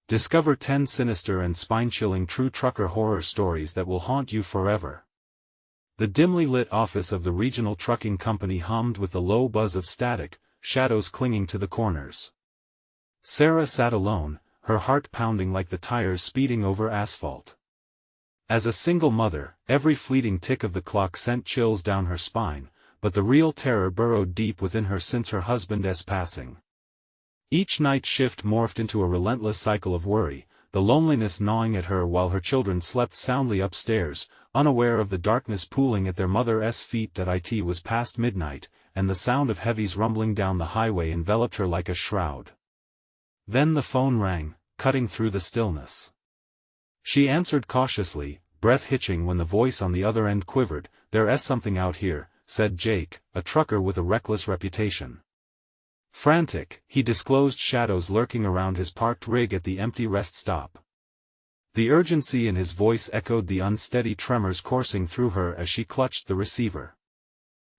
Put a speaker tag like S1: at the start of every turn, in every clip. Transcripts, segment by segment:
S1: Discover 10 sinister and spine-chilling true trucker horror stories that will haunt you forever. The dimly lit office of the regional trucking company hummed with the low buzz of static, shadows clinging to the corners. Sarah sat alone, her heart pounding like the tires speeding over asphalt. As a single mother, every fleeting tick of the clock sent chills down her spine, but the real terror burrowed deep within her since her husband's passing. Each night shift morphed into a relentless cycle of worry, the loneliness gnawing at her while her children slept soundly upstairs, unaware of the darkness pooling at their mother's feet. It was past midnight, and the sound of heavies rumbling down the highway enveloped her like a shroud. Then the phone rang, cutting through the stillness. She answered cautiously, breath hitching when the voice on the other end quivered. "There's something out here," said Jake, a trucker with a reckless reputation. Frantic, he disclosed shadows lurking around his parked rig at the empty rest stop. The urgency in his voice echoed the unsteady tremors coursing through her as she clutched the receiver.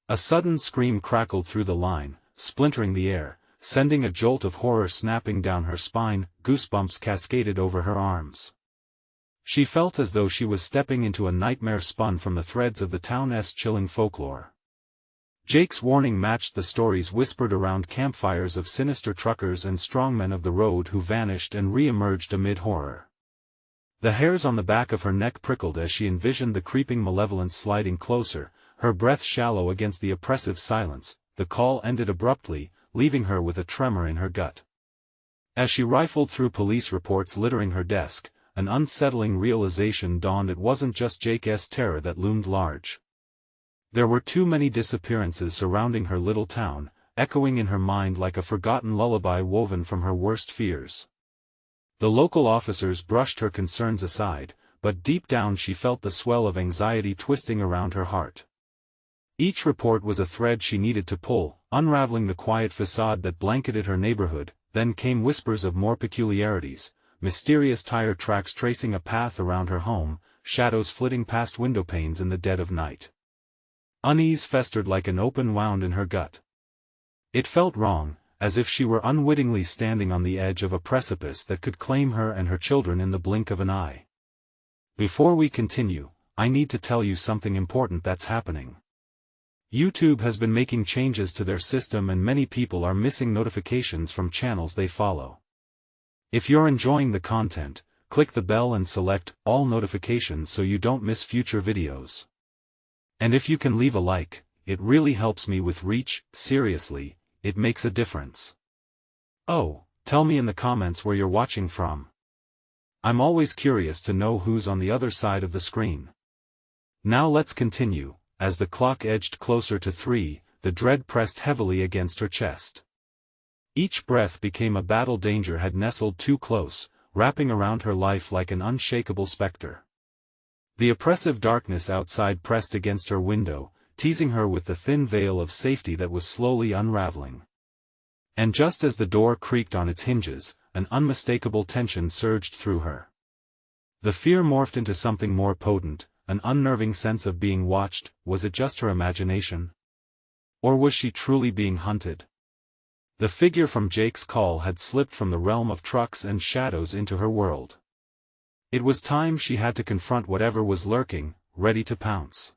S1: A sudden scream crackled through the line, splintering the air, sending a jolt of horror snapping down her spine. Goosebumps cascaded over her arms. She felt as though she was stepping into a nightmare spun from the threads of the town's chilling folklore. Jake's warning matched the stories whispered around campfires of sinister truckers and strongmen of the road who vanished and re-emerged amid horror. The hairs on the back of her neck prickled as she envisioned the creeping malevolence sliding closer, her breath shallow against the oppressive silence. The call ended abruptly, leaving her with a tremor in her gut. As she rifled through police reports littering her desk, an unsettling realization dawned: it wasn't just Jake's terror that loomed large. There were too many disappearances surrounding her little town, echoing in her mind like a forgotten lullaby woven from her worst fears. The local officers brushed her concerns aside, but deep down she felt the swell of anxiety twisting around her heart. Each report was a thread she needed to pull, unraveling the quiet facade that blanketed her neighborhood. Then came whispers of more peculiarities, mysterious tire tracks tracing a path around her home, shadows flitting past windowpanes in the dead of night. Unease festered like an open wound in her gut. It felt wrong, as if she were unwittingly standing on the edge of a precipice that could claim her and her children in the blink of an eye. Before we continue, I need to tell you something important that's happening. YouTube has been making changes to their system and many people are missing notifications from channels they follow. If you're enjoying the content, click the bell and select all notifications so you don't miss future videos. And if you can leave a like, it really helps me with reach. Seriously, it makes a difference. Oh, tell me in the comments where you're watching from. I'm always curious to know who's on the other side of the screen. Now let's continue. As the clock edged closer to 3, the dread pressed heavily against her chest. Each breath became a battle danger had nestled too close, wrapping around her life like an unshakable specter. The oppressive darkness outside pressed against her window, teasing her with the thin veil of safety that was slowly unraveling. And just as the door creaked on its hinges, an unmistakable tension surged through her. The fear morphed into something more potent, an unnerving sense of being watched. Was it just her imagination? Or was she truly being hunted? The figure from Jake's call had slipped from the realm of trucks and shadows into her world. It was time she had to confront whatever was lurking, ready to pounce.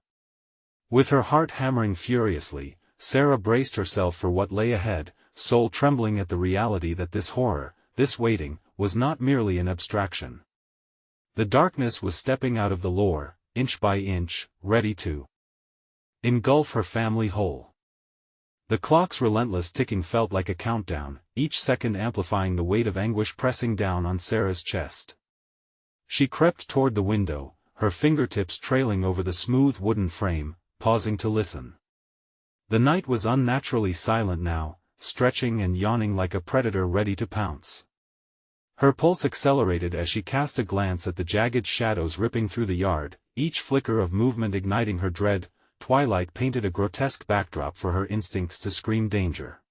S1: With her heart hammering furiously, Sarah braced herself for what lay ahead, soul trembling at the reality that this horror, this waiting, was not merely an abstraction. The darkness was stepping out of the lore, inch by inch, ready to engulf her family whole. The clock's relentless ticking felt like a countdown, each second amplifying the weight of anguish pressing down on Sarah's chest. She crept toward the window, her fingertips trailing over the smooth wooden frame, pausing to listen. The night was unnaturally silent now, stretching and yawning like a predator ready to pounce. Her pulse accelerated as she cast a glance at the jagged shadows ripping through the yard, each flicker of movement igniting her dread. Twilight painted a grotesque backdrop for her instincts to scream danger.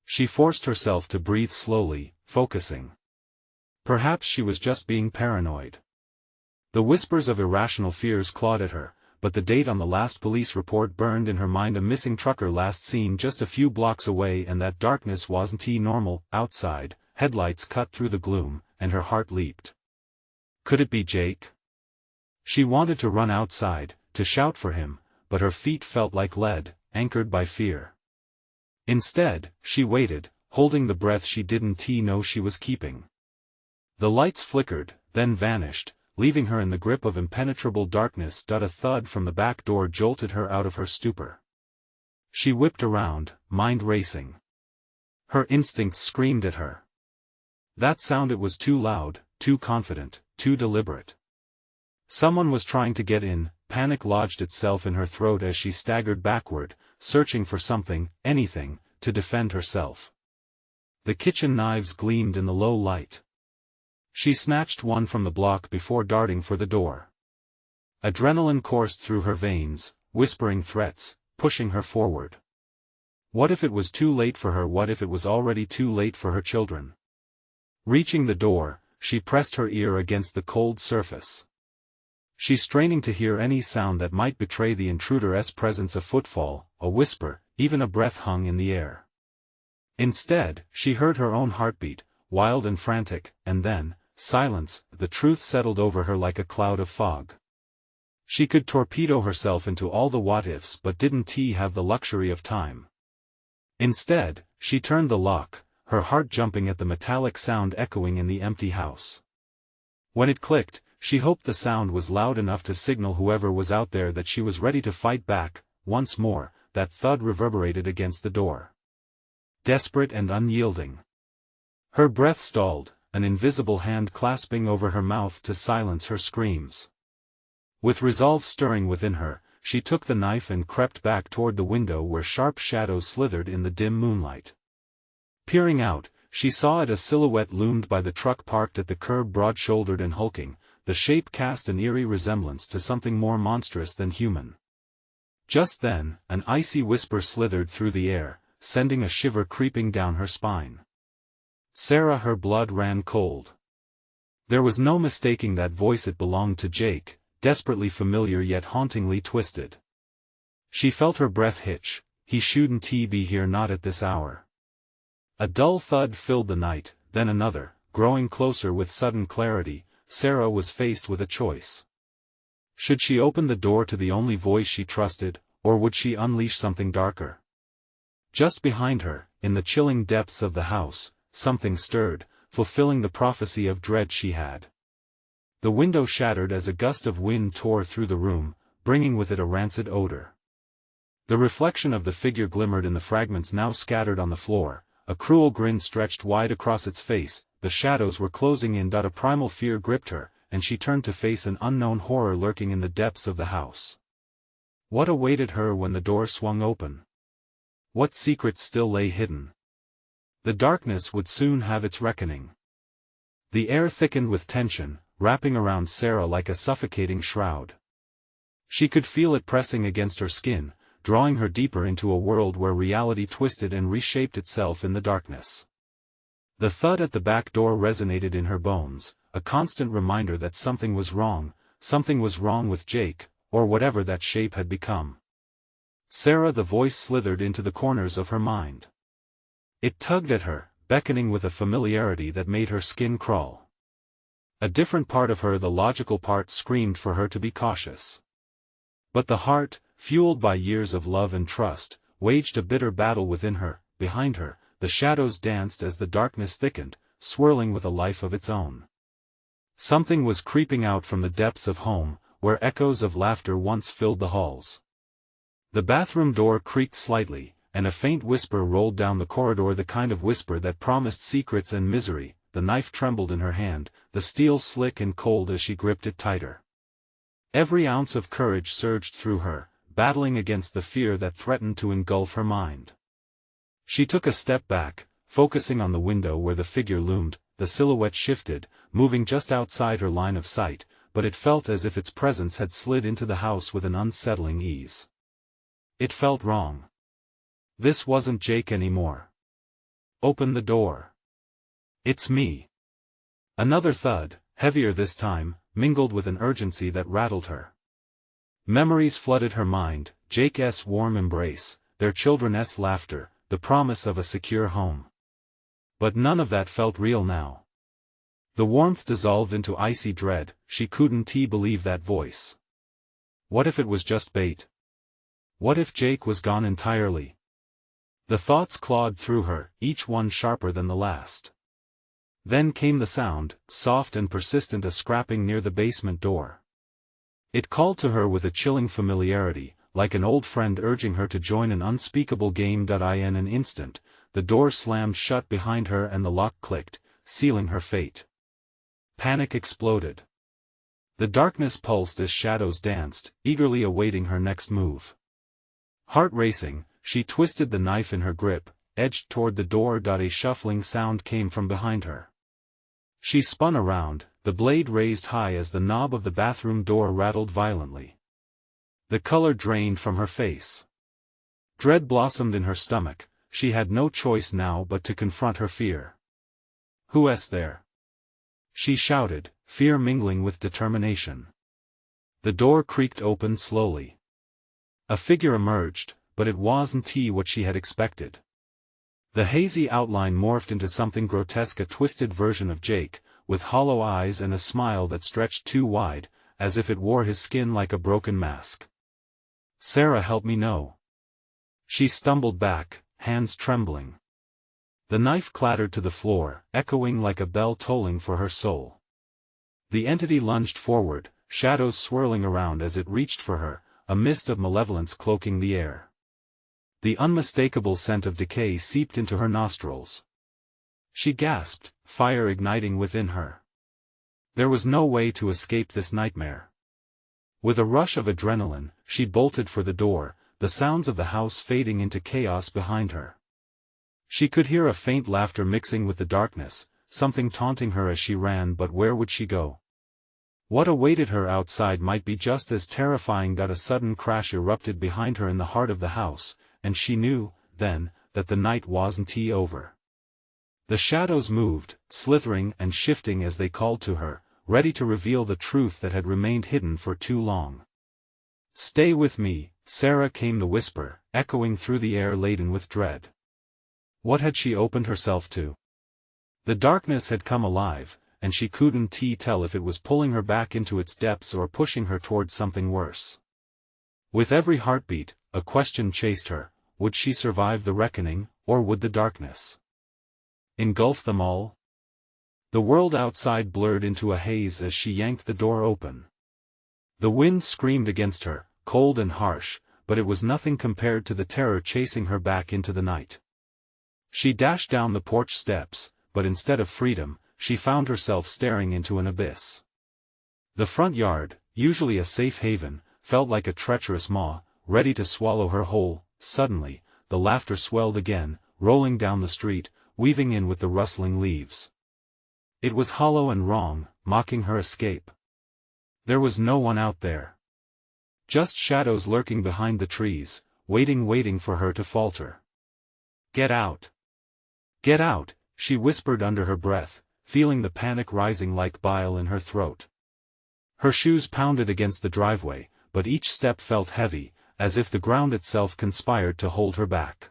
S1: She forced herself to breathe slowly, focusing. Perhaps she was just being paranoid. The whispers of irrational fears clawed at her, but the date on the last police report burned in her mind. A missing trucker last seen just a few blocks away, and that darkness wasn't normal. Outside, headlights cut through the gloom, and her heart leaped. Could it be Jake? She wanted to run outside, to shout for him, but her feet felt like lead, anchored by fear. Instead, she waited, holding the breath she didn't know she was keeping. The lights flickered, then vanished, leaving her in the grip of impenetrable darkness. A thud from the back door jolted her out of her stupor. She whipped around, mind racing. Her instincts screamed at her. That sound, it was too loud, too confident, too deliberate. Someone was trying to get in. Panic lodged itself in her throat as she staggered backward, searching for something, anything, to defend herself. The kitchen knives gleamed in the low light. She snatched one from the block before darting for the door. Adrenaline coursed through her veins, whispering threats, pushing her forward. What if it was too late for her? What if it was already too late for her children? Reaching the door, she pressed her ear against the cold surface. She straining to hear any sound that might betray the intruder's presence. A footfall, a whisper, even a breath hung in the air. Instead, she heard her own heartbeat, wild and frantic, and then, silence. The truth settled over her like a cloud of fog. She could torpedo herself into all the what-ifs but didn't have the luxury of time. Instead, she turned the lock, her heart jumping at the metallic sound echoing in the empty house. When it clicked, she hoped the sound was loud enough to signal whoever was out there that she was ready to fight back. Once more, that thud reverberated against the door. Desperate and unyielding. Her breath stalled, an invisible hand clasping over her mouth to silence her screams. With resolve stirring within her, she took the knife and crept back toward the window where sharp shadows slithered in the dim moonlight. Peering out, she saw it. A silhouette loomed by the truck parked at the curb, broad-shouldered and hulking. The shape cast an eerie resemblance to something more monstrous than human. Just then, an icy whisper slithered through the air, sending a shiver creeping down her spine. Sarah. Her blood ran cold. There was no mistaking that voice. It belonged to Jake, desperately familiar yet hauntingly twisted. She felt her breath hitch. He shouldn't be here, not at this hour. A dull thud filled the night, then another, growing closer with sudden clarity. Sarah was faced with a choice. Should she open the door to the only voice she trusted, or would she unleash something darker? Just behind her, in the chilling depths of the house, something stirred, fulfilling the prophecy of dread she had. The window shattered as a gust of wind tore through the room, bringing with it a rancid odor. The reflection of the figure glimmered in the fragments now scattered on the floor. A cruel grin stretched wide across its face. The shadows were closing in. A primal fear gripped her, and she turned to face an unknown horror lurking in the depths of the house. What awaited her when the door swung open? What secrets still lay hidden? The darkness would soon have its reckoning. The air thickened with tension, wrapping around Sarah like a suffocating shroud. She could feel it pressing against her skin, drawing her deeper into a world where reality twisted and reshaped itself in the darkness. The thud at the back door resonated in her bones, a constant reminder that something was wrong with Jake, or whatever that shape had become. Sarah. The voice slithered into the corners of her mind. It tugged at her, beckoning with a familiarity that made her skin crawl. A different part of her, the logical part, screamed for her to be cautious. But the heart, fueled by years of love and trust, waged a bitter battle within her. Behind her, the shadows danced as the darkness thickened, swirling with a life of its own. Something was creeping out from the depths of home, where echoes of laughter once filled the halls. The bathroom door creaked slightly, and a faint whisper rolled down the corridor, the kind of whisper that promised secrets and misery. The knife trembled in her hand, the steel slick and cold as she gripped it tighter. Every ounce of courage surged through her, battling against the fear that threatened to engulf her mind. She took a step back, focusing on the window where the figure loomed. The silhouette shifted, moving just outside her line of sight, but it felt as if its presence had slid into the house with an unsettling ease. It felt wrong. This wasn't Jake anymore. Open the door. It's me. Another thud, heavier this time, mingled with an urgency that rattled her. Memories flooded her mind, Jake's warm embrace, their children's laughter, the promise of a secure home. But none of that felt real now. The warmth dissolved into icy dread. She couldn't believe that voice. What if it was just bait? What if Jake was gone entirely? The thoughts clawed through her, each one sharper than the last. Then came the sound, soft and persistent, a scrapping near the basement door. It called to her with a chilling familiarity, like an old friend urging her to join an unspeakable game. In an instant, the door slammed shut behind her and the lock clicked, sealing her fate. Panic exploded. The darkness pulsed as shadows danced, eagerly awaiting her next move. Heart racing, she twisted the knife in her grip, edged toward the door. A shuffling sound came from behind her. She spun around, the blade raised high as the knob of the bathroom door rattled violently. The color drained from her face. Dread blossomed in her stomach. She had no choice now but to confront her fear. "Who's there?" she shouted, fear mingling with determination. The door creaked open slowly. A figure emerged, but it wasn't what she had expected. The hazy outline morphed into something grotesque, a twisted version of Jake, with hollow eyes and a smile that stretched too wide, as if it wore his skin like a broken mask. "Sarah, help me, no." She stumbled back, hands trembling. The knife clattered to the floor, echoing like a bell tolling for her soul. The entity lunged forward, shadows swirling around as it reached for her, a mist of malevolence cloaking the air. The unmistakable scent of decay seeped into her nostrils. She gasped, fire igniting within her. There was no way to escape this nightmare. With a rush of adrenaline, she bolted for the door, the sounds of the house fading into chaos behind her. She could hear a faint laughter mixing with the darkness, something taunting her as she ran, but where would she go? What awaited her outside might be just as terrifying. A sudden crash erupted behind her in the heart of the house, and she knew, then, that the night wasn't over. The shadows moved, slithering and shifting as they called to her, ready to reveal the truth that had remained hidden for too long. "Stay with me, Sarah," came the whisper, echoing through the air laden with dread. What had she opened herself to? The darkness had come alive, and she couldn't tell if it was pulling her back into its depths or pushing her towards something worse. With every heartbeat, a question chased her: would she survive the reckoning, or would the darkness engulf them all? The world outside blurred into a haze as she yanked the door open. The wind screamed against her, cold and harsh, but it was nothing compared to the terror chasing her back into the night. She dashed down the porch steps, but instead of freedom, she found herself staring into an abyss. The front yard, usually a safe haven, felt like a treacherous maw, ready to swallow her whole. Suddenly, the laughter swelled again, rolling down the street, weaving in with the rustling leaves. It was hollow and wrong, mocking her escape. There was no one out there. Just shadows lurking behind the trees, waiting for her to falter. "Get out! Get out!" she whispered under her breath, feeling the panic rising like bile in her throat. Her shoes pounded against the driveway, but each step felt heavy, as if the ground itself conspired to hold her back.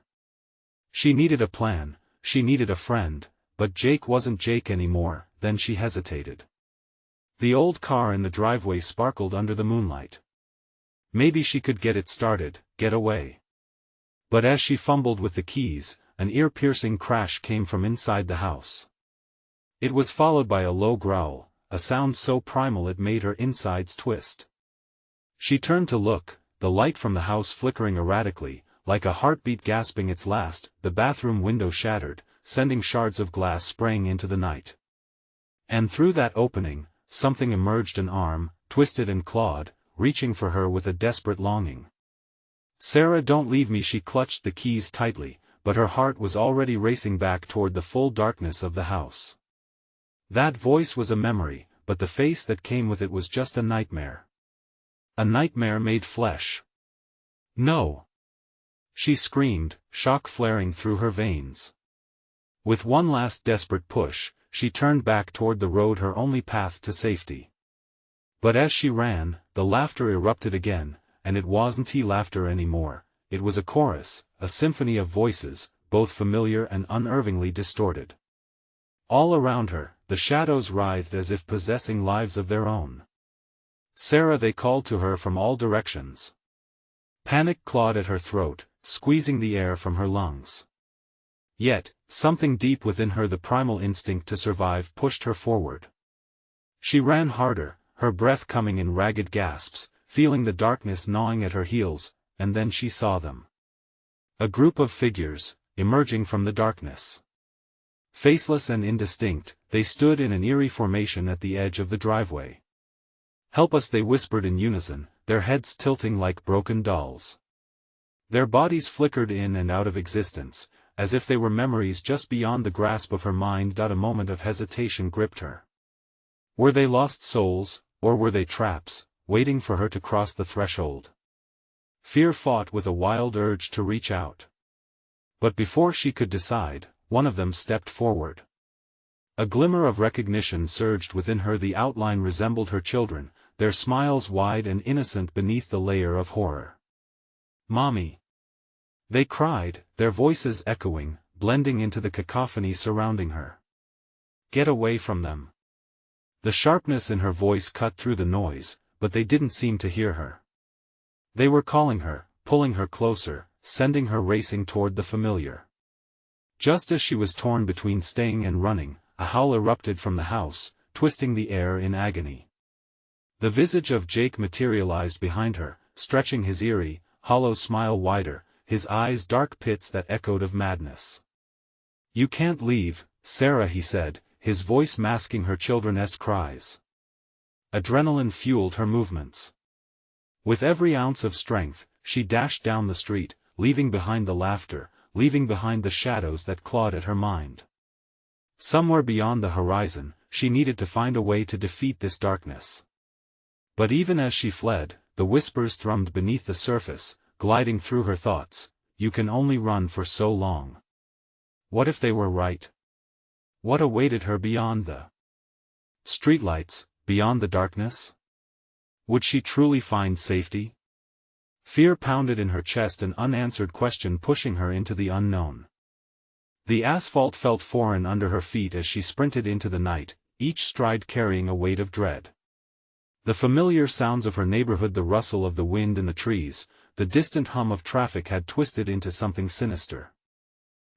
S1: She needed a plan, she needed a friend, but Jake wasn't Jake anymore. Then she hesitated. The old car in the driveway sparkled under the moonlight. Maybe she could get it started, get away. But as she fumbled with the keys, an ear-piercing crash came from inside the house. It was followed by a low growl, a sound so primal it made her insides twist. She turned to look, the light from the house flickering erratically, like a heartbeat gasping its last. The bathroom window shattered, sending shards of glass spraying into the night. And through that opening, something emerged, an arm, twisted and clawed, reaching for her with a desperate longing. "Sarah, don't leave me!" She clutched the keys tightly, but her heart was already racing back toward the full darkness of the house. That voice was a memory, but the face that came with it was just a nightmare. A nightmare made flesh. "No!" she screamed, shock flaring through her veins. With one last desperate push, she turned back toward the road, her only path to safety. But as she ran, the laughter erupted again, and it wasn't laughter anymore. It was a chorus, a symphony of voices, both familiar and unnervingly distorted. All around her, the shadows writhed as if possessing lives of their own. Sarah, they called to her from all directions. Panic clawed at her throat, squeezing the air from her lungs. Yet, something deep within her, the primal instinct to survive, pushed her forward. She ran harder, her breath coming in ragged gasps, feeling the darkness gnawing at her heels, and then she saw them. A group of figures, emerging from the darkness. Faceless and indistinct, they stood in an eerie formation at the edge of the driveway. "Help us," they whispered in unison, their heads tilting like broken dolls. Their bodies flickered in and out of existence, as if they were memories just beyond the grasp of her mind. A moment of hesitation gripped her. Were they lost souls, or were they traps, waiting for her to cross the threshold? Fear fought with a wild urge to reach out. But before she could decide, one of them stepped forward. A glimmer of recognition surged within her. The outline resembled her children, their smiles wide and innocent beneath the layer of horror. "Mommy!" they cried, their voices echoing, blending into the cacophony surrounding her. "Get away from them!" The sharpness in her voice cut through the noise, but they didn't seem to hear her. They were calling her, pulling her closer, sending her racing toward the familiar. Just as she was torn between staying and running, a howl erupted from the house, twisting the air in agony. The visage of Jake materialized behind her, stretching his eerie, hollow smile wider, his eyes dark pits that echoed of madness. "You can't leave, Sarah," he said, his voice masking her children's cries. Adrenaline fueled her movements. With every ounce of strength, she dashed down the street, leaving behind the laughter, leaving behind the shadows that clawed at her mind. Somewhere beyond the horizon, she needed to find a way to defeat this darkness. But even as she fled, the whispers thrummed beneath the surface, gliding through her thoughts. You can only run for so long. What if they were right? What awaited her beyond the streetlights, beyond the darkness? Would she truly find safety? Fear pounded in her chest, an unanswered question pushing her into the unknown. The asphalt felt foreign under her feet as she sprinted into the night, each stride carrying a weight of dread. The familiar sounds of her neighborhood, the rustle of the wind in the trees, the distant hum of traffic had twisted into something sinister.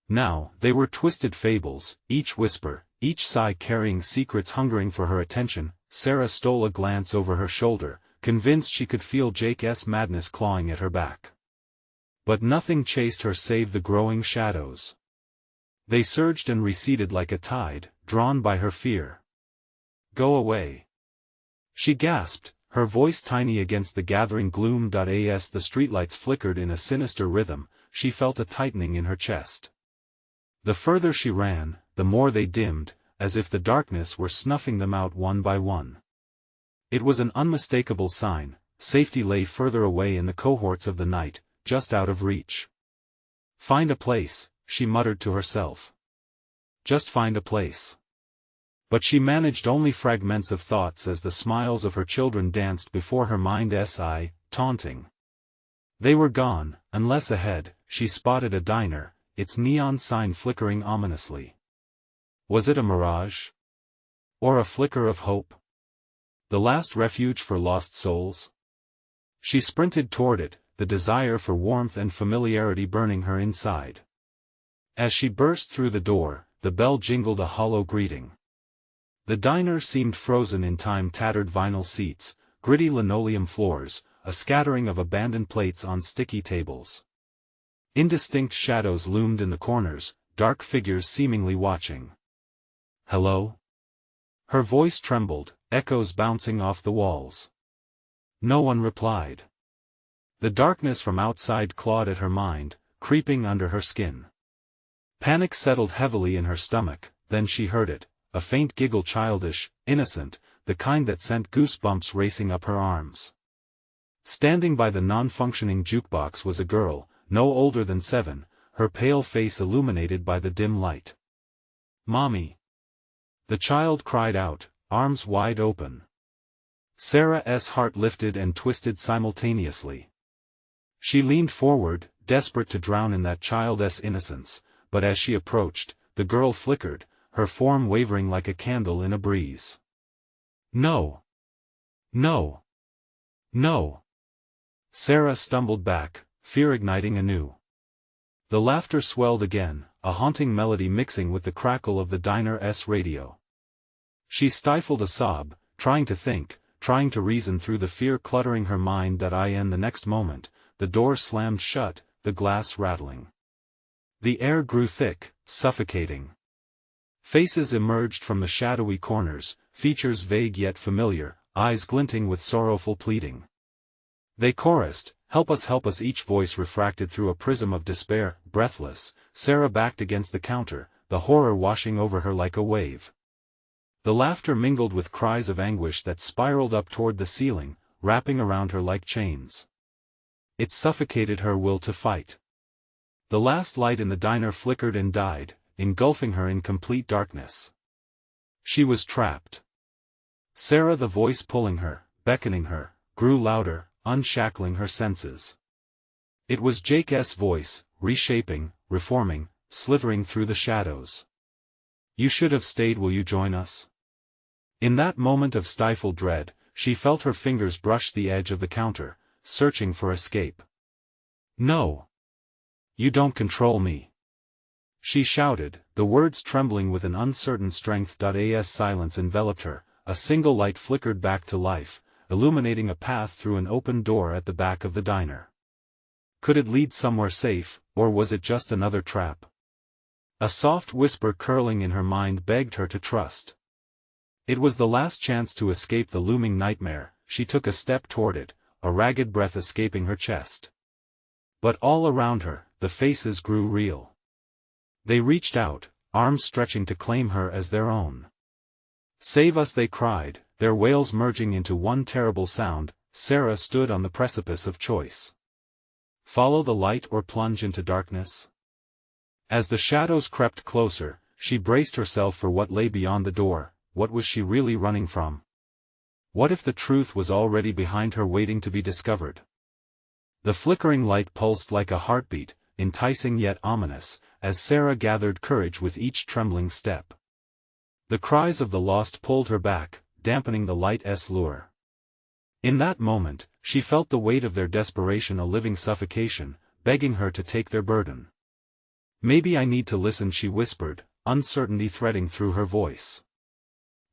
S1: Now, they were twisted fables, each whisper, each sigh carrying secrets hungering for her attention. Sarah stole a glance over her shoulder, convinced she could feel Jake's madness clawing at her back. But nothing chased her save the growing shadows. They surged and receded like a tide, drawn by her fear. "Go away!" she gasped, her voice tiny against the gathering gloom. As the streetlights flickered in a sinister rhythm, she felt a tightening in her chest. The further she ran, the more they dimmed, as if the darkness were snuffing them out one by one. It was an unmistakable sign. Safety lay further away in the cohorts of the night, just out of reach. "Find a place," she muttered to herself. "Just find a place." But she managed only fragments of thoughts as the smiles of her children danced before her mind's eye, taunting. They were gone, unless ahead, she spotted a diner, its neon sign flickering ominously. Was it a mirage? Or a flicker of hope? The last refuge for lost souls? She sprinted toward it, the desire for warmth and familiarity burning her inside. As she burst through the door, the bell jingled a hollow greeting. The diner seemed frozen in time. Tattered vinyl seats, gritty linoleum floors, a scattering of abandoned plates on sticky tables. Indistinct shadows loomed in the corners, dark figures seemingly watching. "Hello?" Her voice trembled, echoes bouncing off the walls. No one replied. The darkness from outside clawed at her mind, creeping under her skin. Panic settled heavily in her stomach. Then she heard it, a faint giggle, childish, innocent, the kind that sent goosebumps racing up her arms. Standing by the non-functioning jukebox was a girl, no older than 7, her pale face illuminated by the dim light. "Mommy!" the child cried out, arms wide open. Sarah's heart lifted and twisted simultaneously. She leaned forward, desperate to drown in that child's innocence, but as she approached, the girl flickered, her form wavering like a candle in a breeze. No. No. No. Sarah stumbled back, fear igniting anew. The laughter swelled again, a haunting melody mixing with the crackle of the diner's radio. She stifled a sob, trying to think, trying to reason through the fear cluttering her mind that the next moment, the door slammed shut, the glass rattling. The air grew thick, suffocating. Faces emerged from the shadowy corners, features vague yet familiar, eyes glinting with sorrowful pleading. They chorused, help us, each voice refracted through a prism of despair. Breathless, Sarah backed against the counter, the horror washing over her like a wave. The laughter mingled with cries of anguish that spiraled up toward the ceiling, wrapping around her like chains. It suffocated her will to fight. The last light in the diner flickered and died, engulfing her in complete darkness. She was trapped. Sarah, the voice pulling her, beckoning her, grew louder, unshackling her senses. It was Jake's voice, reshaping, reforming, slithering through the shadows. You should have stayed. Will you join us? In that moment of stifled dread, she felt her fingers brush the edge of the counter, searching for escape. No. You don't control me. She shouted, the words trembling with an uncertain strength. As silence enveloped her, a single light flickered back to life, illuminating a path through an open door at the back of the diner. Could it lead somewhere safe, or was it just another trap? A soft whisper curling in her mind begged her to trust. It was the last chance to escape the looming nightmare. She took a step toward it, a ragged breath escaping her chest. But all around her, the faces grew real. They reached out, arms stretching to claim her as their own. Save us, they cried, their wails merging into one terrible sound. Sarah stood on the precipice of choice. Follow the light or plunge into darkness? As the shadows crept closer, she braced herself for what lay beyond the door. What was she really running from? What if the truth was already behind her, waiting to be discovered? The flickering light pulsed like a heartbeat, enticing yet ominous, as Sarah gathered courage with each trembling step. The cries of the lost pulled her back, dampening the light's lure. In that moment, she felt the weight of their desperation, a living suffocation, begging her to take their burden. Maybe I need to listen, she whispered, uncertainty threading through her voice.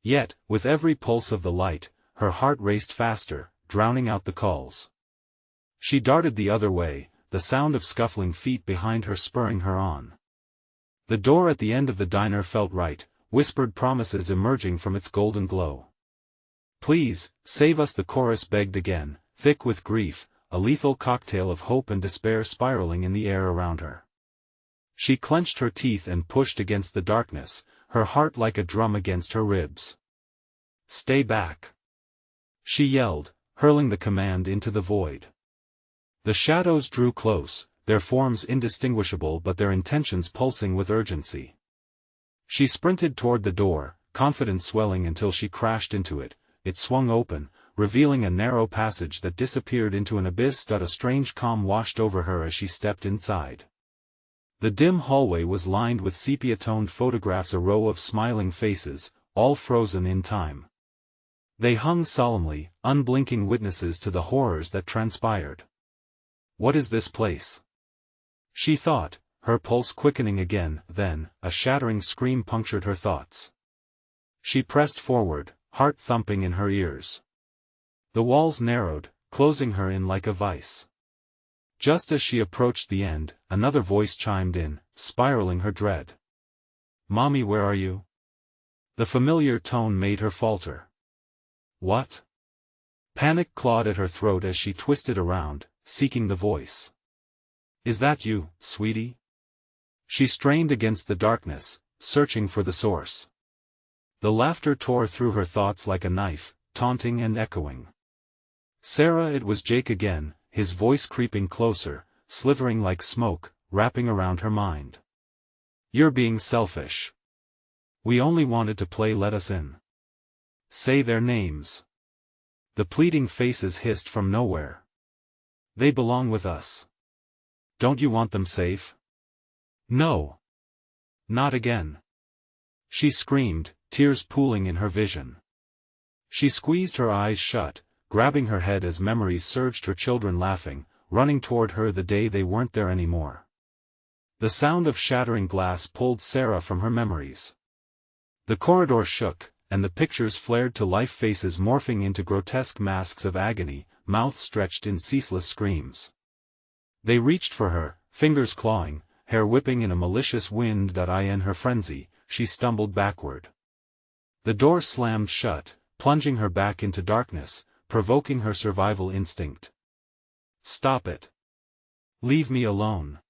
S1: Yet, with every pulse of the light, her heart raced faster, drowning out the calls. She darted the other way, the sound of scuffling feet behind her spurring her on. The door at the end of the diner felt right, whispered promises emerging from its golden glow. Please, save us, the chorus begged again, thick with grief, a lethal cocktail of hope and despair spiraling in the air around her. She clenched her teeth and pushed against the darkness, her heart like a drum against her ribs. Stay back! She yelled, hurling the command into the void. The shadows drew close, their forms indistinguishable but their intentions pulsing with urgency. She sprinted toward the door, confidence swelling until she crashed into it. It swung open, revealing a narrow passage that disappeared into an abyss. A strange calm washed over her as she stepped inside. The dim hallway was lined with sepia-toned photographs, a row of smiling faces, all frozen in time. They hung solemnly, unblinking witnesses to the horrors that transpired. What is this place? She thought, her pulse quickening again. Then, a shattering scream punctured her thoughts. She pressed forward, heart thumping in her ears. The walls narrowed, closing her in like a vice. Just as she approached the end, another voice chimed in, spiraling her dread. Mommy, where are you? The familiar tone made her falter. What? Panic clawed at her throat as she twisted around, seeking the voice. Is that you, sweetie? She strained against the darkness, searching for the source. The laughter tore through her thoughts like a knife, taunting and echoing. Sarah, it was Jake again, his voice creeping closer, slithering like smoke, wrapping around her mind. You're being selfish. We only wanted to play, let us in. Say their names. The pleading faces hissed from nowhere. They belong with us. Don't you want them safe? No. Not again. She screamed, tears pooling in her vision. She squeezed her eyes shut, grabbing her head as memories surged, her children laughing, running toward her the day they weren't there anymore. The sound of shattering glass pulled Sarah from her memories. The corridor shook, and the pictures flared to life, faces morphing into grotesque masks of agony, mouths stretched in ceaseless screams. They reached for her, fingers clawing, hair whipping in a malicious wind that in her frenzy, she stumbled backward. The door slammed shut, plunging her back into darkness, provoking her survival instinct. "Stop it. Leave me alone,"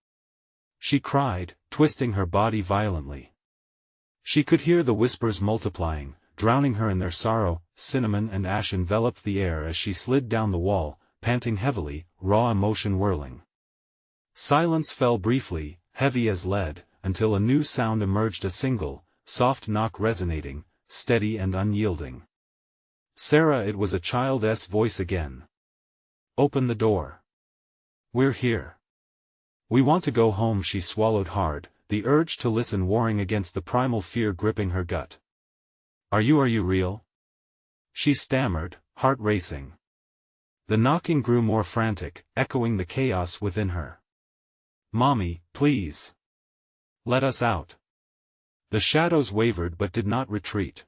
S1: she cried, twisting her body violently. She could hear the whispers multiplying, drowning her in their sorrow. Cinnamon and ash enveloped the air as she slid down the wall, panting heavily, raw emotion whirling. Silence fell briefly, heavy as lead, until a new sound emerged, a single, soft knock resonating, steady and unyielding. "Sarah," it was a child's voice again. "Open the door. We're here. We want to go home." She swallowed hard, the urge to listen warring against the primal fear gripping her gut. Are you real?" she stammered, heart racing. The knocking grew more frantic, echoing the chaos within her. "Mommy, please. Let us out." The shadows wavered but did not retreat.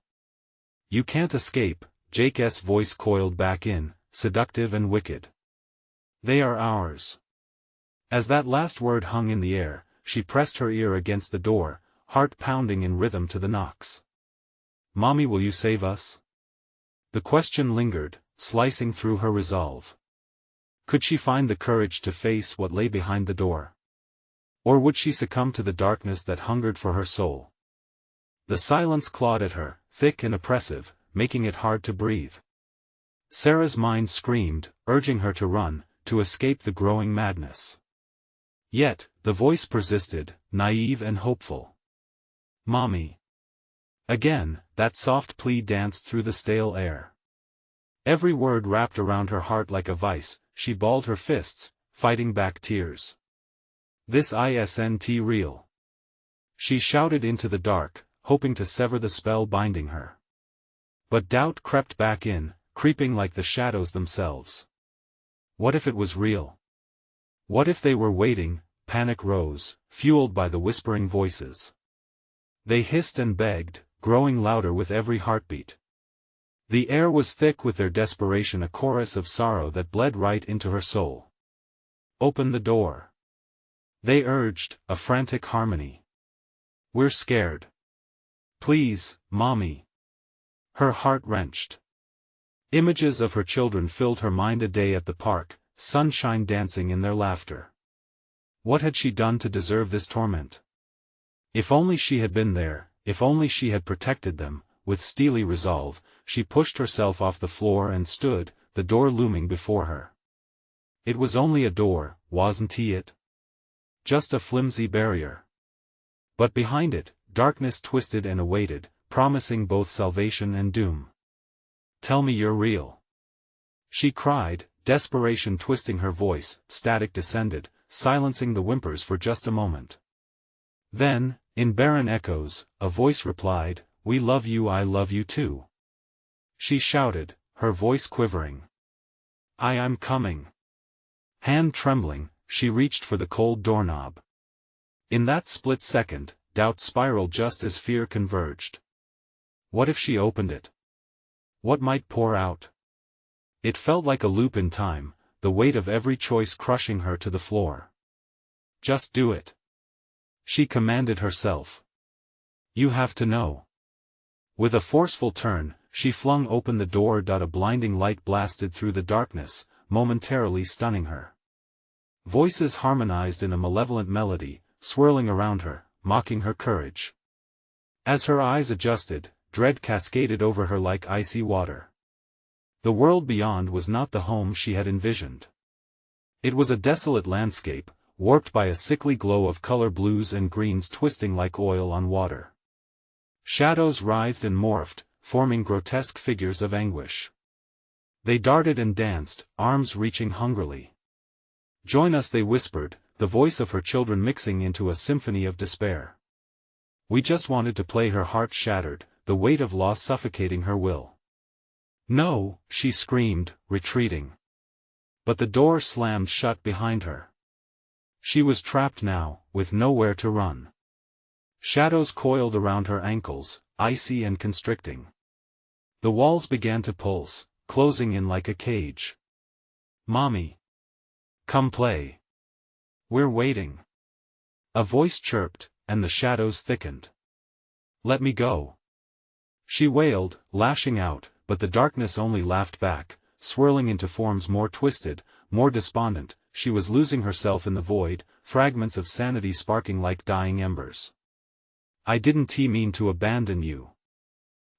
S1: "You can't escape," Jake's voice coiled back in, seductive and wicked. "They are ours." As that last word hung in the air, she pressed her ear against the door, heart pounding in rhythm to the knocks. "Mommy, will you save us?" The question lingered, slicing through her resolve. Could she find the courage to face what lay behind the door? Or would she succumb to the darkness that hungered for her soul? The silence clawed at her, thick and oppressive, making it hard to breathe. Sarah's mind screamed, urging her to run, to escape the growing madness. Yet, the voice persisted, naive and hopeful. "Mommy." Again, that soft plea danced through the stale air. Every word wrapped around her heart like a vice. She balled her fists, fighting back tears. "This isn't real." She shouted into the dark, hoping to sever the spell binding her. But doubt crept back in, creeping like the shadows themselves. What if it was real? What if they were waiting? Panic rose, fueled by the whispering voices. They hissed and begged, growing louder with every heartbeat. The air was thick with their desperation, a chorus of sorrow that bled right into her soul. "Open the door," they urged, a frantic harmony. "We're scared. Please, Mommy." Her heart wrenched. Images of her children filled her mind, a day at the park, sunshine dancing in their laughter. What had she done to deserve this torment? If only she had been there, if only she had protected them. With steely resolve, she pushed herself off the floor and stood, the door looming before her. It was only a door, wasn't it? Just a flimsy barrier. But behind it, darkness twisted and awaited, promising both salvation and doom. "Tell me you're real," she cried, desperation twisting her voice. Static descended, silencing the whimpers for just a moment. Then, in barren echoes, a voice replied, "We love you, I love you too." She shouted, her voice quivering. I'm coming." Hand trembling, she reached for the cold doorknob. In that split second, doubt spiraled just as fear converged. What if she opened it? What might pour out? It felt like a loop in time, the weight of every choice crushing her to the floor. "Just do it," she commanded herself. "You have to know." With a forceful turn, she flung open the door. A blinding light blasted through the darkness, momentarily stunning her. Voices harmonized in a malevolent melody, swirling around her, mocking her courage. As her eyes adjusted, dread cascaded over her like icy water. The world beyond was not the home she had envisioned. It was a desolate landscape, warped by a sickly glow of color, blues and greens twisting like oil on water. Shadows writhed and morphed, forming grotesque figures of anguish. They darted and danced, arms reaching hungrily. "Join us," they whispered, the voice of her children mixing into a symphony of despair. We just wanted to play. Her heart shattered, the weight of loss suffocating her will. No, she screamed, retreating. But the door slammed shut behind her. She was trapped now, with nowhere to run. Shadows coiled around her ankles, icy and constricting. The walls began to pulse, closing in like a cage. "Mommy! Come play. We're waiting." A voice chirped, and the shadows thickened. "Let me go." She wailed, lashing out, but the darkness only laughed back, swirling into forms more twisted, more despondent. She was losing herself in the void, fragments of sanity sparking like dying embers. "I didn't mean to abandon you,"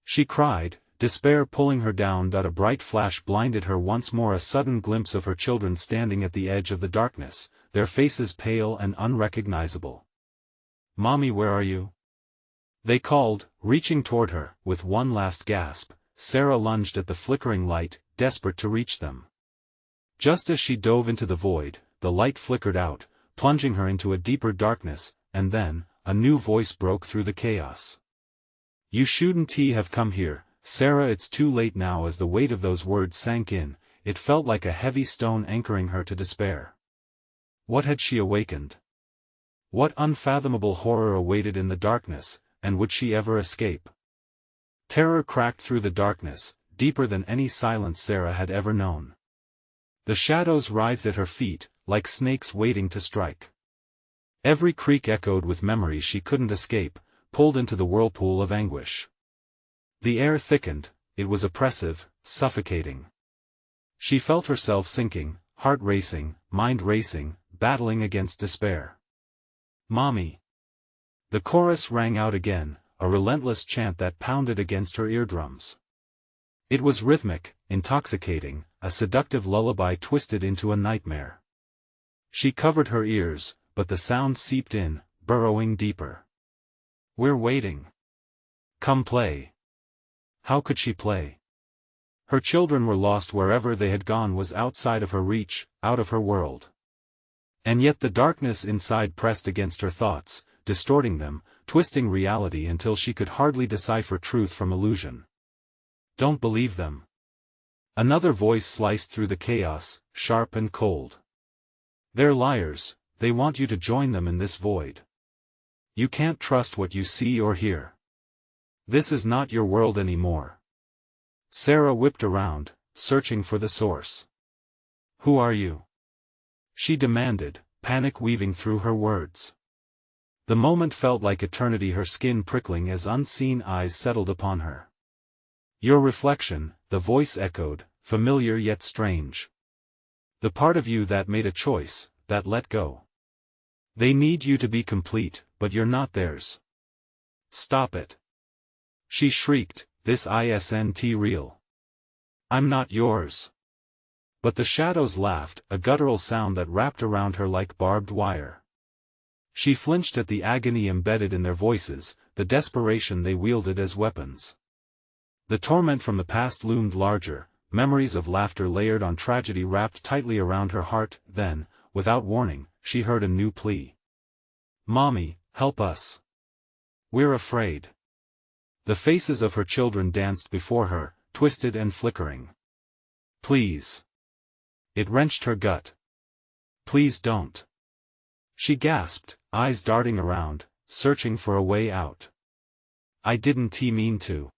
S1: she cried, despair pulling her down. A bright flash blinded her once more, a sudden glimpse of her children standing at the edge of the darkness, their faces pale and unrecognizable. "Mommy, where are you?" they called, reaching toward her. With one last gasp, Sarah lunged at the flickering light, desperate to reach them. Just as she dove into the void, the light flickered out, plunging her into a deeper darkness, and then, a new voice broke through the chaos. "You shouldn't have come here, Sarah. It's too late now." As the weight of those words sank in, it felt like a heavy stone anchoring her to despair. What had she awakened? What unfathomable horror awaited in the darkness, and would she ever escape? Terror cracked through the darkness, deeper than any silence Sarah had ever known. The shadows writhed at her feet, like snakes waiting to strike. Every creak echoed with memories she couldn't escape, pulled into the whirlpool of anguish. The air thickened, it was oppressive, suffocating. She felt herself sinking, heart racing, mind racing, battling against despair. "Mommy!" The chorus rang out again, a relentless chant that pounded against her eardrums. It was rhythmic, intoxicating, a seductive lullaby twisted into a nightmare. She covered her ears, but the sound seeped in, burrowing deeper. "We're waiting. Come play." How could she play? Her children were lost. Wherever they had gone was outside of her reach, out of her world. And yet the darkness inside pressed against her thoughts, distorting them, twisting reality until she could hardly decipher truth from illusion. "Don't believe them." Another voice sliced through the chaos, sharp and cold. "They're liars, they want you to join them in this void. You can't trust what you see or hear. This is not your world anymore." Sarah whipped around, searching for the source. "Who are you?" she demanded, panic weaving through her words. The moment felt like eternity, her skin prickling as unseen eyes settled upon her. "Your reflection," the voice echoed, familiar yet strange. "The part of you that made a choice, that let go. They need you to be complete, but you're not theirs. Stop it." She shrieked, "This isn't real. I'm not yours." But the shadows laughed, a guttural sound that wrapped around her like barbed wire. She flinched at the agony embedded in their voices, the desperation they wielded as weapons. The torment from the past loomed larger, memories of laughter layered on tragedy wrapped tightly around her heart. Then, without warning, she heard a new plea. "Mommy, help us. We're afraid." The faces of her children danced before her, twisted and flickering. "Please." It wrenched her gut. "Please don't." She gasped, eyes darting around, searching for a way out. "I didn't mean to."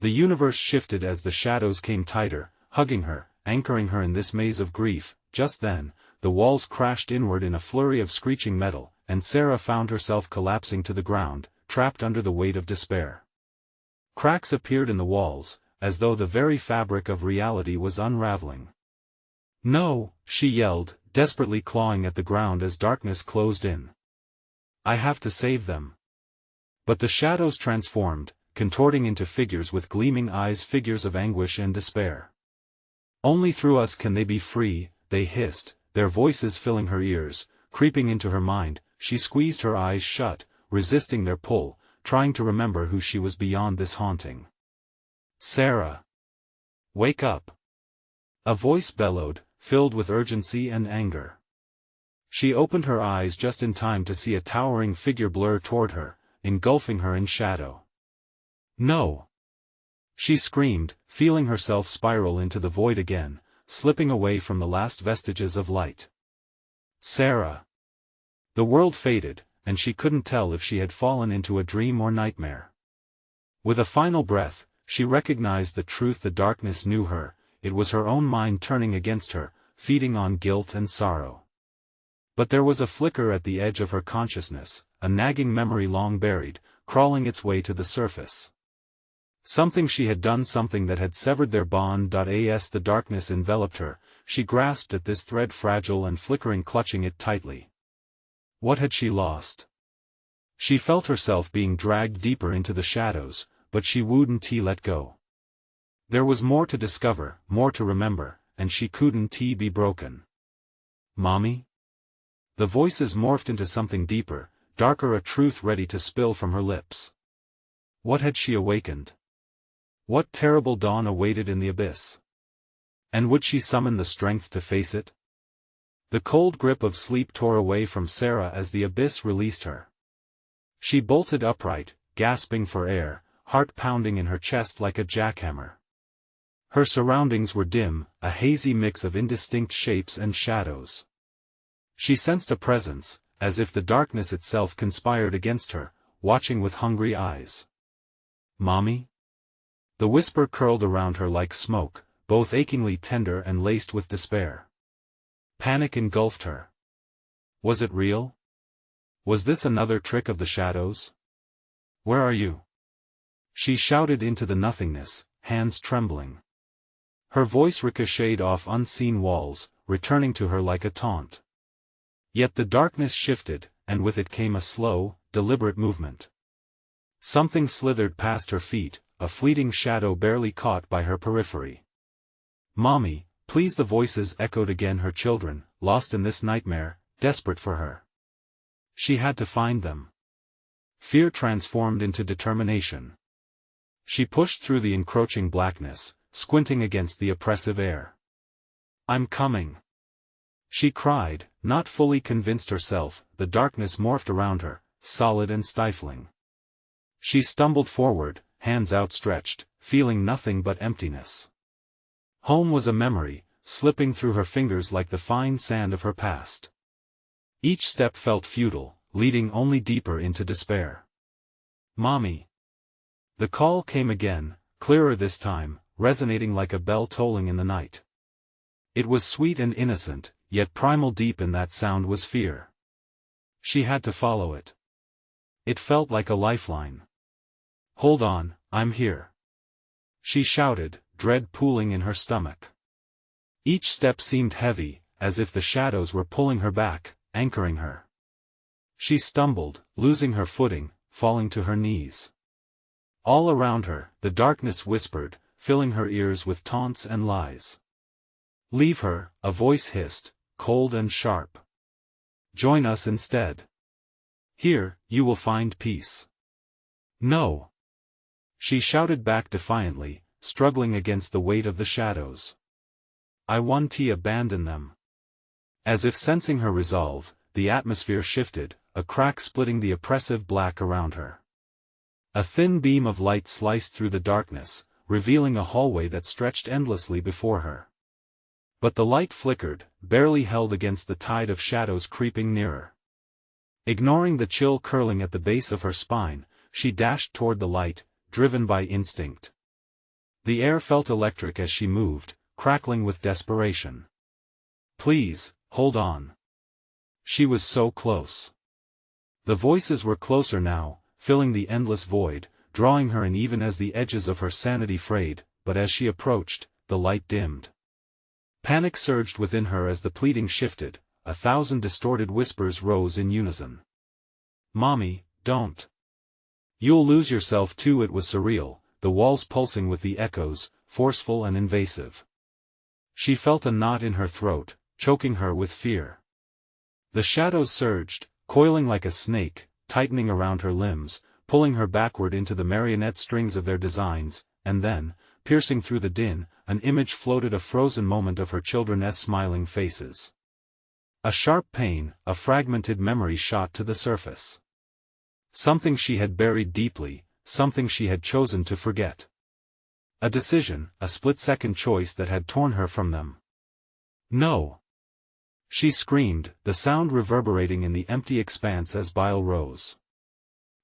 S1: The universe shifted as the shadows came tighter, hugging her, anchoring her in this maze of grief. Just then, the walls crashed inward in a flurry of screeching metal, and Sarah found herself collapsing to the ground, trapped under the weight of despair. Cracks appeared in the walls, as though the very fabric of reality was unraveling. "No," she yelled, desperately clawing at the ground as darkness closed in. "I have to save them." But the shadows transformed, contorting into figures with gleaming eyes, figures of anguish and despair. "Only through us can they be free," they hissed, their voices filling her ears, creeping into her mind. She squeezed her eyes shut, resisting their pull, trying to remember who she was beyond this haunting. "Sarah! Wake up!" A voice bellowed, filled with urgency and anger. She opened her eyes just in time to see a towering figure blur toward her, engulfing her in shadow. No! She screamed, feeling herself spiral into the void again, slipping away from the last vestiges of light. Sarah! The world faded, and she couldn't tell if she had fallen into a dream or nightmare. With a final breath, she recognized the truth. The darkness knew her, it was her own mind turning against her, feeding on guilt and sorrow. But there was a flicker at the edge of her consciousness, a nagging memory long buried, crawling its way to the surface. Something she had done, something that had severed their bond. As the darkness enveloped her, she grasped at this thread, fragile and flickering, clutching it tightly. What had she lost? She felt herself being dragged deeper into the shadows, but she wouldn't let go. There was more to discover, more to remember, and she couldn't be broken. Mommy? The voices morphed into something deeper, darker, a truth ready to spill from her lips. What had she awakened? What terrible dawn awaited in the abyss? And would she summon the strength to face it? The cold grip of sleep tore away from Sarah as the abyss released her. She bolted upright, gasping for air, heart pounding in her chest like a jackhammer. Her surroundings were dim, a hazy mix of indistinct shapes and shadows. She sensed a presence, as if the darkness itself conspired against her, watching with hungry eyes. Mommy? The whisper curled around her like smoke, both achingly tender and laced with despair. Panic engulfed her. Was it real? Was this another trick of the shadows? Where are you? She shouted into the nothingness, hands trembling. Her voice ricocheted off unseen walls, returning to her like a taunt. Yet the darkness shifted, and with it came a slow, deliberate movement. Something slithered past her feet, a fleeting shadow barely caught by her periphery. Mommy, please! The voices echoed again, her children, lost in this nightmare, desperate for her. She had to find them. Fear transformed into determination. She pushed through the encroaching blackness, squinting against the oppressive air. I'm coming! She cried, not fully convinced herself. The darkness morphed around her, solid and stifling. She stumbled forward, hands outstretched, feeling nothing but emptiness. Home was a memory, slipping through her fingers like the fine sand of her past. Each step felt futile, leading only deeper into despair. Mommy! The call came again, clearer this time, resonating like a bell tolling in the night. It was sweet and innocent, yet primal. Deep in that sound was fear. She had to follow it. It felt like a lifeline. Hold on, I'm here. She shouted, dread pooling in her stomach. Each step seemed heavy, as if the shadows were pulling her back, anchoring her. She stumbled, losing her footing, falling to her knees. All around her, the darkness whispered, filling her ears with taunts and lies. Leave her, a voice hissed, cold and sharp. Join us instead. Here, you will find peace. No! She shouted back defiantly, struggling against the weight of the shadows. I won't abandon them. As if sensing her resolve, the atmosphere shifted, a crack splitting the oppressive black around her. A thin beam of light sliced through the darkness, revealing a hallway that stretched endlessly before her. But the light flickered, barely held against the tide of shadows creeping nearer. Ignoring the chill curling at the base of her spine, she dashed toward the light, driven by instinct. The air felt electric as she moved, crackling with desperation. Please, hold on. She was so close. The voices were closer now, filling the endless void, drawing her in even as the edges of her sanity frayed, but as she approached, the light dimmed. Panic surged within her as the pleading shifted, 1,000 distorted whispers rose in unison. Mommy, don't. You'll lose yourself too. It was surreal, the walls pulsing with the echoes, forceful and invasive. She felt a knot in her throat, choking her with fear. The shadows surged, coiling like a snake, tightening around her limbs, pulling her backward into the marionette strings of their designs, and then, piercing through the din, an image floated, a frozen moment of her children's smiling faces. A sharp pain, a fragmented memory shot to the surface. Something she had buried deeply, something she had chosen to forget. A decision, a split-second choice that had torn her from them. No! She screamed, the sound reverberating in the empty expanse as bile rose.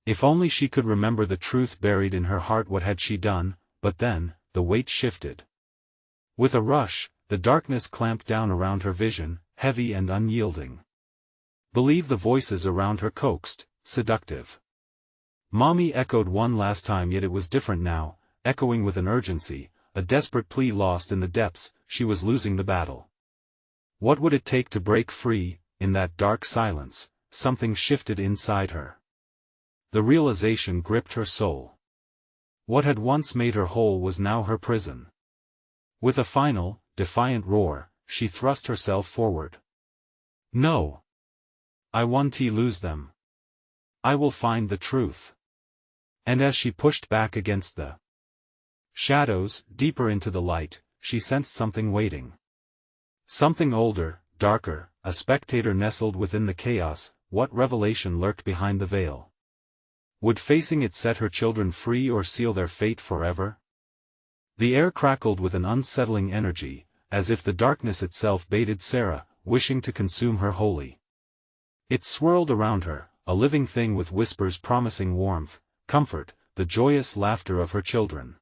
S1: If only she could remember the truth buried in her heart. What had she done? But then, the weight shifted. With a rush, the darkness clamped down around her vision, heavy and unyielding. Believe the voices around her coaxed, seductive. Mommy echoed one last time, yet it was different now, echoing with an urgency, a desperate plea lost in the depths. She was losing the battle. What would it take to break free? In that dark silence, something shifted inside her. The realization gripped her soul. What had once made her whole was now her prison. With a final, defiant roar, she thrust herself forward. No! I won't lose them. I will find the truth. And as she pushed back against the shadows, deeper into the light, she sensed something waiting. Something older, darker, a spectator nestled within the chaos. What revelation lurked behind the veil? Would facing it set her children free or seal their fate forever? The air crackled with an unsettling energy, as if the darkness itself baited Sarah, wishing to consume her wholly. It swirled around her, a living thing with whispers promising warmth, comfort, the joyous laughter of her children.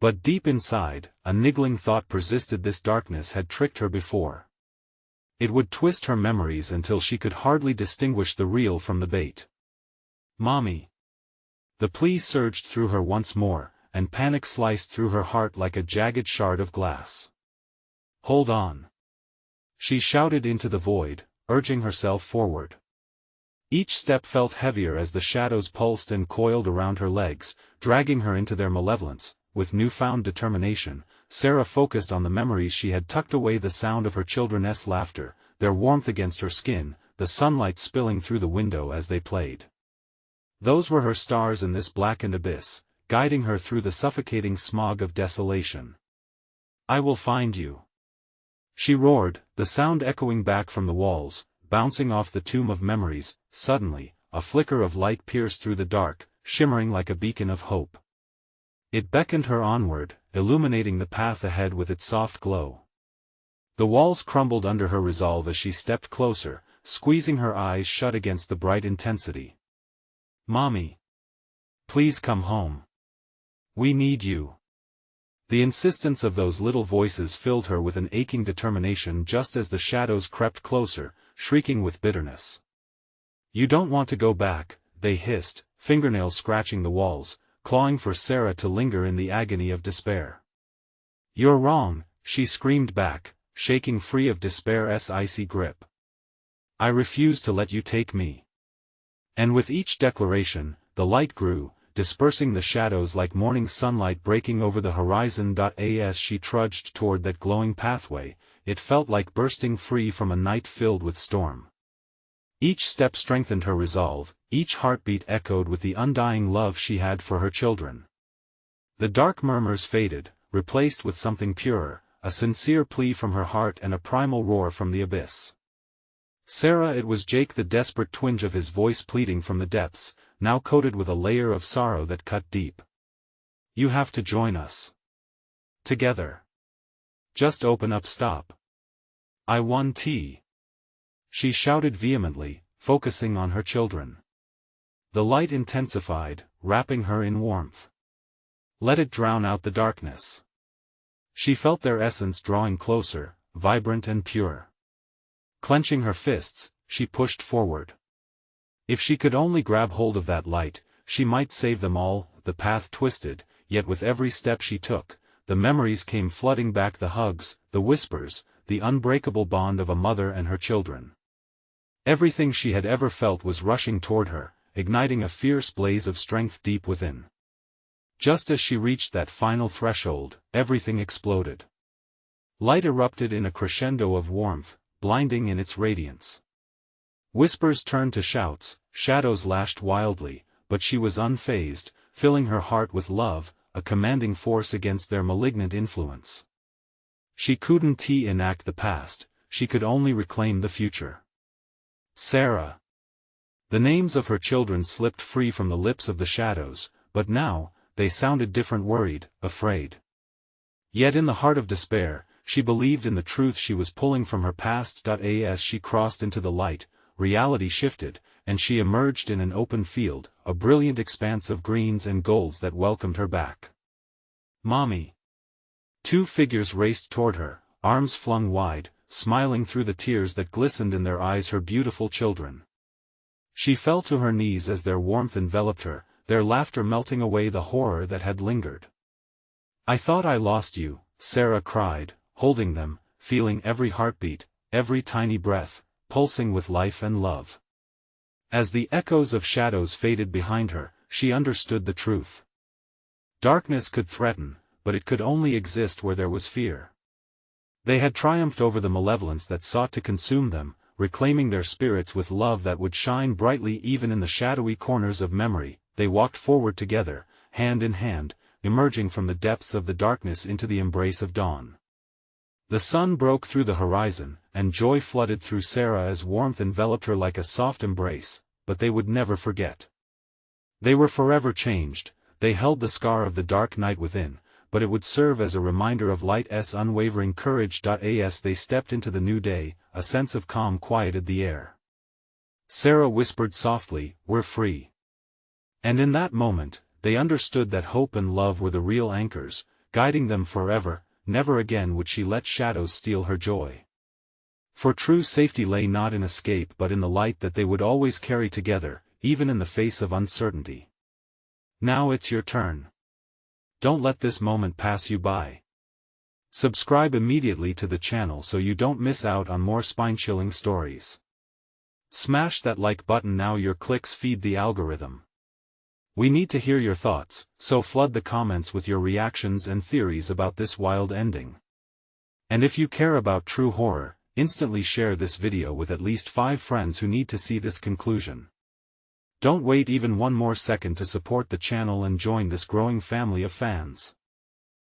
S1: But deep inside, a niggling thought persisted. This darkness had tricked her before. It would twist her memories until she could hardly distinguish the real from the bait. Mommy! The plea surged through her once more, and panic sliced through her heart like a jagged shard of glass. Hold on! She shouted into the void, urging herself forward. Each step felt heavier as the shadows pulsed and coiled around her legs, dragging her into their malevolence. With newfound determination, Sarah focused on the memories she had tucked away, the sound of her children's laughter, their warmth against her skin, the sunlight spilling through the window as they played. Those were her stars in this blackened abyss, guiding her through the suffocating smog of desolation. I will find you! She roared, the sound echoing back from the walls, bouncing off the tomb of memories. Suddenly, a flicker of light pierced through the dark, shimmering like a beacon of hope. It beckoned her onward, illuminating the path ahead with its soft glow. The walls crumbled under her resolve as she stepped closer, squeezing her eyes shut against the bright intensity. Mommy! Please come home. We need you. The insistence of those little voices filled her with an aching determination just as the shadows crept closer, shrieking with bitterness. You don't want to go back, they hissed, fingernails scratching the walls, clawing for Sarah to linger in the agony of despair. You're wrong, she screamed back, shaking free of despair's icy grip. I refuse to let you take me. And with each declaration, the light grew, dispersing the shadows like morning sunlight breaking over the horizon. As she trudged toward that glowing pathway, it felt like bursting free from a night filled with storm. Each step strengthened her resolve, each heartbeat echoed with the undying love she had for her children. The dark murmurs faded, replaced with something purer, a sincere plea from her heart and a primal roar from the abyss. Sarah, it was Jake, the desperate twinge of his voice pleading from the depths, now coated with a layer of sorrow that cut deep. You have to join us. Together. Just open up. Stop. I want tea. She shouted vehemently, focusing on her children. The light intensified, wrapping her in warmth. Let it drown out the darkness. She felt their essence drawing closer, vibrant and pure. Clenching her fists, she pushed forward. If she could only grab hold of that light, she might save them all. The path twisted, yet with every step she took, the memories came flooding back, the hugs, the whispers, the unbreakable bond of a mother and her children. Everything she had ever felt was rushing toward her, igniting a fierce blaze of strength deep within. Just as she reached that final threshold, everything exploded. Light erupted in a crescendo of warmth, blinding in its radiance. Whispers turned to shouts, shadows lashed wildly, but she was unfazed, filling her heart with love, a commanding force against their malignant influence. She couldn't enact the past, she could only reclaim the future. Sarah. The names of her children slipped free from the lips of the shadows, but now, they sounded different, worried, afraid. Yet in the heart of despair, she believed in the truth she was pulling from her past. As she crossed into the light, reality shifted, and she emerged in an open field, a brilliant expanse of greens and golds that welcomed her back. "Mommy!" Two figures raced toward her, arms flung wide, smiling through the tears that glistened in their eyes, her beautiful children. She fell to her knees as their warmth enveloped her, their laughter melting away the horror that had lingered. "I thought I lost you," Sarah cried, holding them, feeling every heartbeat, every tiny breath, pulsing with life and love. As the echoes of shadows faded behind her, she understood the truth. Darkness could threaten, but it could only exist where there was fear. They had triumphed over the malevolence that sought to consume them, reclaiming their spirits with love that would shine brightly even in the shadowy corners of memory. They walked forward together, hand in hand, emerging from the depths of the darkness into the embrace of dawn. The sun broke through the horizon, and joy flooded through Sarah as warmth enveloped her like a soft embrace, but they would never forget. They were forever changed. They held the scar of the dark night within, but it would serve as a reminder of light's unwavering courage. As they stepped into the new day, a sense of calm quieted the air. Sarah whispered softly, "We're free." And in that moment, they understood that hope and love were the real anchors, guiding them forever. Never again would she let shadows steal her joy. For true safety lay not in escape but in the light that they would always carry together, even in the face of uncertainty. Now it's your turn. Don't let this moment pass you by. Subscribe immediately to the channel so you don't miss out on more spine-chilling stories. Smash that like button now, your clicks feed the algorithm. We need to hear your thoughts, so flood the comments with your reactions and theories about this wild ending. And if you care about true horror, instantly share this video with at least 5 friends who need to see this conclusion. Don't wait even one more second to support the channel and join this growing family of fans.